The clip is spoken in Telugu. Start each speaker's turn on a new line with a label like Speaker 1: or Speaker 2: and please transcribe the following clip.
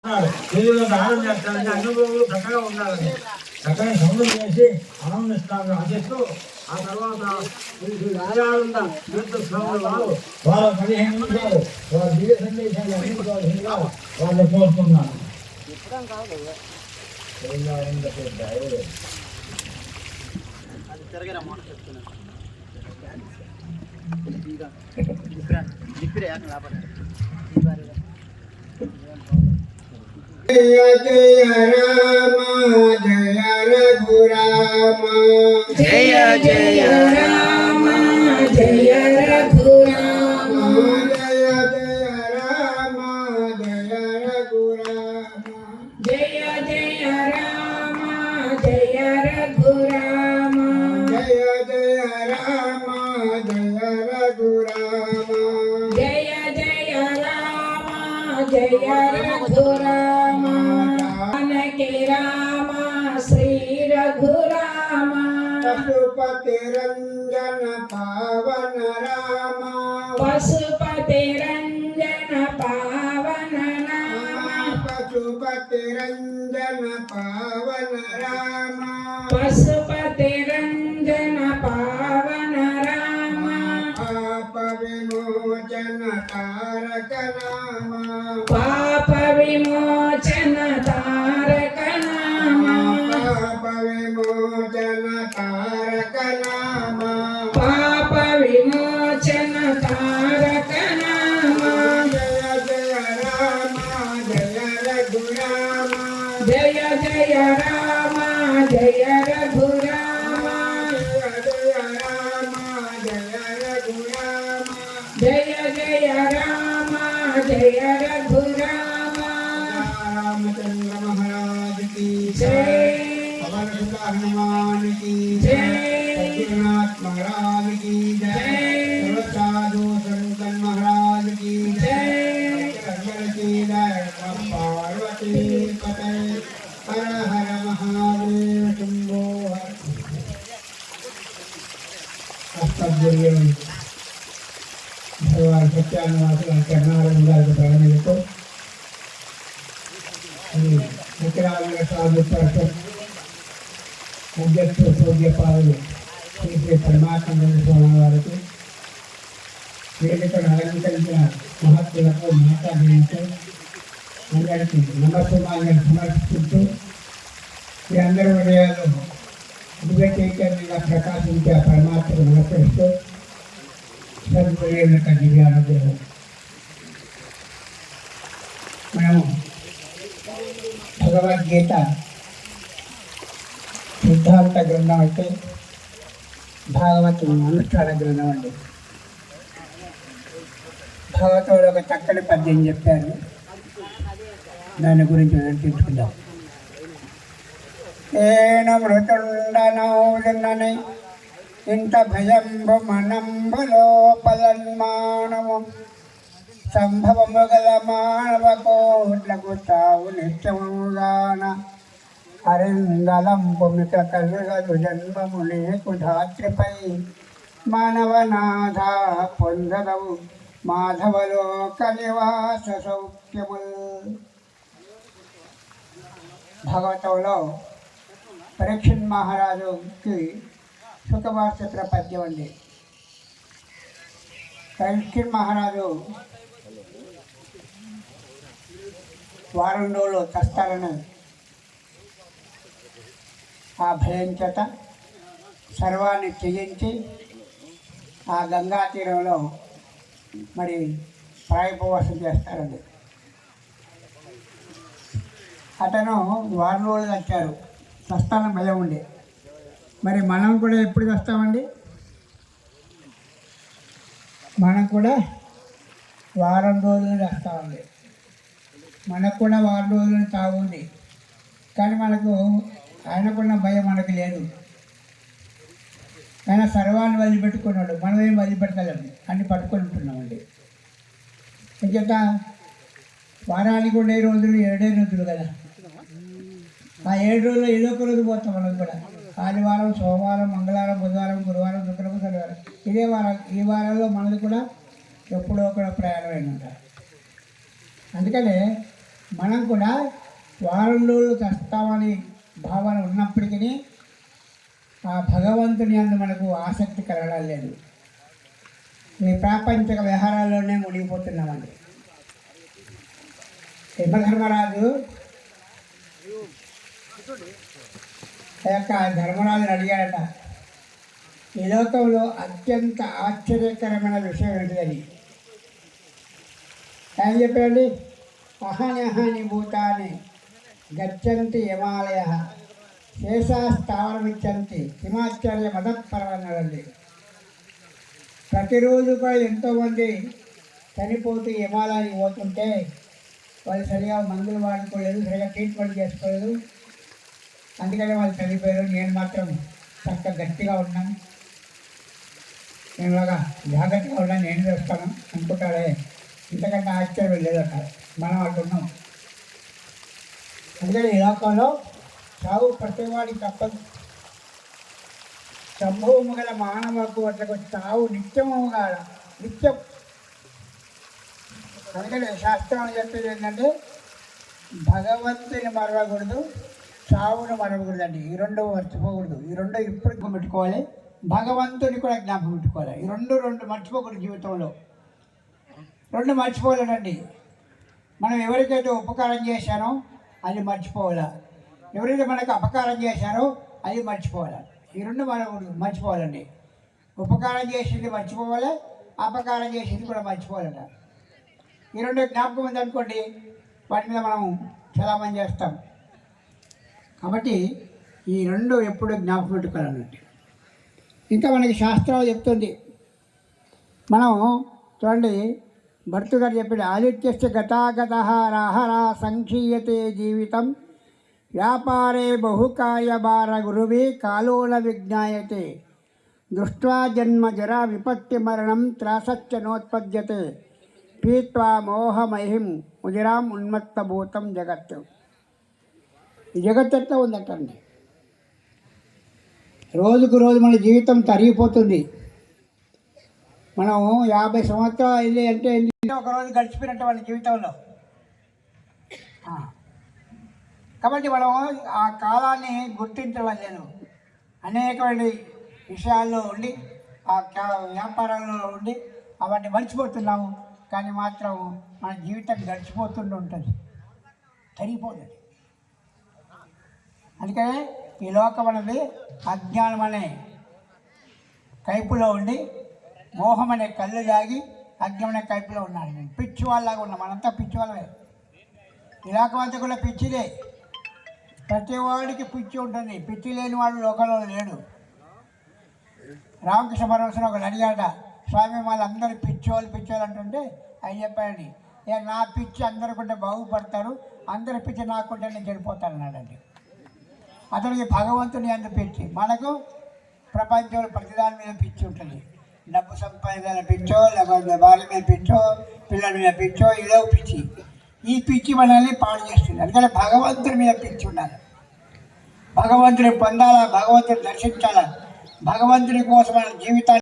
Speaker 1: దానం చేస్తారని అనుభవాలు చక్కగా ఉండాలని చక్కగా సౌందర్యం చేసి ఆనందిస్తాను ఆశిస్తూ ఆ తర్వాత రాజానంద తీర్థ స్వాములు వారు 15 నిమిషాలు వారు దివ్య సందేశాలు అందించవలసిందిగా వాళ్ళు కోరుతున్నాను.
Speaker 2: జయ జయ రామ జయ రఘురామ
Speaker 3: జయ జయ రామ జయ రఘురామ
Speaker 2: జయ జయ రామ జయ రఘురామ
Speaker 3: జయ జయ రామ జయ రఘురామ
Speaker 2: జయ జయ రామ జయ రఘురామ
Speaker 3: జయ జయ రామ జయ రఘురామ జానకి రామ శ్రీ రఘురామ
Speaker 2: పశుపతి రంజన పావన రామ
Speaker 3: పశుపతి రంజన పావన నామ
Speaker 2: పశుపతి రంజన పావన రామ
Speaker 3: పశుపతి రంజన పావన రామ
Speaker 2: పాప విమోచన తారక నామ
Speaker 3: పాప విమోచన తారక నామ
Speaker 2: పాప విమోచన తారక నామ
Speaker 3: పాప విమోచన తారక నామ
Speaker 2: జయ జయ రామ జయ రఘురామ
Speaker 3: జయ జయ రామ జయ రఘురామ
Speaker 2: జయ జయ రామ జయ రఘురామ
Speaker 3: జయ జయ రామ జయ రఘురామ
Speaker 2: रामचंद्र महाराज की
Speaker 3: जय
Speaker 2: पवन सुत हनुमान की
Speaker 3: जय
Speaker 2: सद्गुरुनाथ महाराज की जय साधु संतन महाराज की जय रंगल की जय पार्वती पते हर हर महादेव शंभो अष्टभुजं भगवान सत्यानुवाद करनारंगा प्राणिको విక్రాంగ స్వామి పరిషత్ అధ్యక్షుడు సూర్యపాదులు శ్రీ పరమాత్మ స్వామి వారికి వేదికను అలంకరించిన మహత్తులకు మాట్లాడించు అందరికీ నమస్సుమాలను సమర్పిస్తూ ఈ అందరి హృదయాలు దివ్యచైతన్యంగా ప్రకాశించే పరమాత్మకు నమస్కరిస్తూ సద్గురు దివ్యానుగ్రహం మనము భగవద్గీత సిద్ధాంత గ్రంథం అయితే భాగవతం అనుష్ఠాన గ్రంథం అండి. భాగవతంలో ఒక చక్కని పద్యం చెప్పారు, దాని గురించి వినిపించుకుందాం. ఏన మృతుండనౌనని ఇంత భయంబు మనంబులోపలన్మానము సంభవము గల మానవ కోట్లకు తావు నిత్యముగాన అరిందలంపు మిక కలుగదు జన్మము నీకు ధాత్రిపై మానవనాథ పొందదవు మాధవలోక నివాస సౌఖ్యముల్. భాగవతంలో పరీక్షిత్ మహారాజుకి సుఖవాసత్ర పద్యం ఉంది. పరీక్షిత్ మహారాజు వారం రోజులు కష్టాలను ఆ భయం చేత సర్వాన్ని త్యజించి ఆ గంగా తీరంలో మరి ప్రాయోపవాసం చేస్తారండి. అతను వారం రోజులు వచ్చారు, కష్టాల భయం ఉండి. మరి మనం కూడా ఎప్పుడు వస్తామండి? మనం కూడా వారం రోజులు వస్తామండి. మనకు కూడా వారం రోజులు తాగుంది, కానీ మనకు ఆయనకున్న భయం మనకు లేదు. ఆయన సర్వాన్ని వదిలిపెట్టుకున్నాడు, మనమేం వదిలిపెట్టగలండి, అన్ని పట్టుకొని ఉంటున్నామండి. ఇంకేత వారానికి 7 రోజులు 7 రోజులు కదా, ఆ 7 రోజుల్లో ఏదో ఒక రోజు పోతాం మనం కూడా. ఆదివారం, సోమవారం, మంగళవారం, బుధవారం, గురువారం, శుక్రవారం, శనివారం, ఇదే వారం. ఈ వారంలో మనది కూడా ఎప్పుడో కూడా ప్రయాణం అయినంట. అందుకనే మనం కూడా వారం రోజులు కష్టామని భావన ఉన్నప్పటికీ ఆ భగవంతుని అందు మనకు ఆసక్తి కలగడం లేదు. ఈ ప్రాపంచిక వ్యవహారాల్లోనే మునిగిపోతున్నామండి. యమధర్మరాజు ధర్మరాజుని అడిగాడట, ఈ లోకంలో అత్యంత ఆశ్చర్యకరమైన విషయం ఏంటిదని. ఏం చెప్పండి? అహాని భూతాన్ని గచ్చంతి యమాలయ శేషాస్థావరమిచ్చంతి హిమాచార్య మదపరమన్నాడండి. ప్రతిరోజు కూడా ఎంతోమంది చనిపోతూ యమాలయానికి పోతుంటే వాళ్ళు సరిగా మందులు వాడుకోలేదు, సరిగా ట్రీట్మెంట్ చేసుకోలేదు, అందుకని వాళ్ళు చనిపోయారు. నేను మాత్రం చక్కగా గట్టిగా ఉన్నాను, నేను బాగా జాగ్రత్తగా ఉన్నాను, నేను చేస్తాను అనుకుంటాడే. ఇంతకంటే ఆశ్చర్యం లేదట. మనం అంటున్నాం. అందుకని ఈ లోకంలో చావు ప్రతివాడికి తప్పదు. సంభవము గల మానవకు అట్లకు చావు నిత్యముగా నిత్యం. అందుకని శాస్త్రం చెప్పేది ఏంటంటే భగవంతుని మరవకూడదు, చావును మరవకూడదండి. ఈ రెండు మర్చిపోకూడదు. ఈ రెండు ఇప్పుడు పెట్టుకోవాలి, భగవంతుని కూడా జ్ఞాపకం పెట్టుకోవాలి. ఈ రెండు మర్చిపోకూడదు. జీవితంలో రెండు మర్చిపోలేదండి. మనం ఎవరికైతే ఉపకారం చేశానో అది మర్చిపోవాలా, ఎవరైతే మనకు అపకారం చేశారో అది మర్చిపోవాలి. ఈ రెండు మనం మర్చిపోవాలండి. ఉపకారం చేసింది మర్చిపోవాలి, అపకారం చేసింది కూడా మర్చిపోవాలట. ఈ రెండు జ్ఞాపకం ఉందనుకోండి, వాటి మీద మనం చలామణి చేస్తాం. కాబట్టి ఈ రెండు ఎప్పుడు జ్ఞాపకం పెట్టుకోవాలన్నట్టు. ఇంకా మనకి శాస్త్రాలు చెప్తుంది. మనం చూడండి, భర్తృ గారు చెప్పాడు, ఆదిత్యస్య గతాగత రాహరా సంక్షీయతే జీవితం వ్యాపారే బహుకార్యభార గురువే కాలోన విజ్ఞాయతే దృష్ట్వా జన్మ జరా విపత్తి మరణం త్రాసచ్చ నోత్పద్యతే పీత్వా మోహమహిం ఉదిరాం ఉన్మత్తభూతం జగత్. ఈ జగత్ ఎట్లా ఉందటండి. రోజుకు రోజు మన జీవితం తరిగిపోతుంది. మనం 50 సంవత్సరాలు అయింది అంటే ఒకరోజు గడిచిపోయినట్టు వాళ్ళ జీవితంలో. కాబట్టి మనం ఆ కాలాన్ని గుర్తించలేదు. అనేకమైన విషయాల్లో ఉండి, ఆ వ్యాపారాల్లో ఉండి అవన్నీ మర్చిపోతున్నాము. కానీ మాత్రం మన జీవితం గడిచిపోతుంటూ ఉంటుంది, తరిగిపోతుంది. అందుకనే ఈ లోకం అనేది అజ్ఞానం అనే కైపులో ఉండి, మోహం అనే కళ్ళు దాగి అజ్ఞం అనే కైపులో ఉన్నాడు. నేను పిచ్చి వాళ్ళలాగా ఉన్నాం. మనంతా పిచ్చి వాళ్ళమే. ఈ లోకం అంతా కూడా పిచ్చిదే. ప్రతి వాడికి పిచ్చి ఉంటుంది. పిచ్చి లేని వాడు లోకంలో లేడు. రామకృష్ణ పరమేశ్వరం ఒకడు అడిగాడ, స్వామి వాళ్ళందరూ పిచ్చోళ్ళు అంటుంటే ఆయన చెప్పాడండి, నా పిచ్చి అందరికంటే బాగుపడతారు, అందరి పిచ్చి నాకుంటే నేను చెడిపోతాను అన్నాడండి. అతనికి భగవంతుని అందు పిచ్చి. మనకు ప్రపంచంలో ప్రతిదాని మీద పిచ్చి ఉంటుంది. డబ్బు సంపాదన పిచ్చో, లేకపోతే భార్య మీద పిచ్చో, పిల్లల మీద పిచ్చో, ఇదో పిచ్చి. ఈ పిచ్చి మనల్ని పాడు చేస్తుంది. అందుకని భగవంతుని మీద పిచ్చి ఉండాలి. భగవంతుని పొందాలా, భగవంతుని దర్శించాలా, భగవంతుని కోసం మన జీవితాన్ని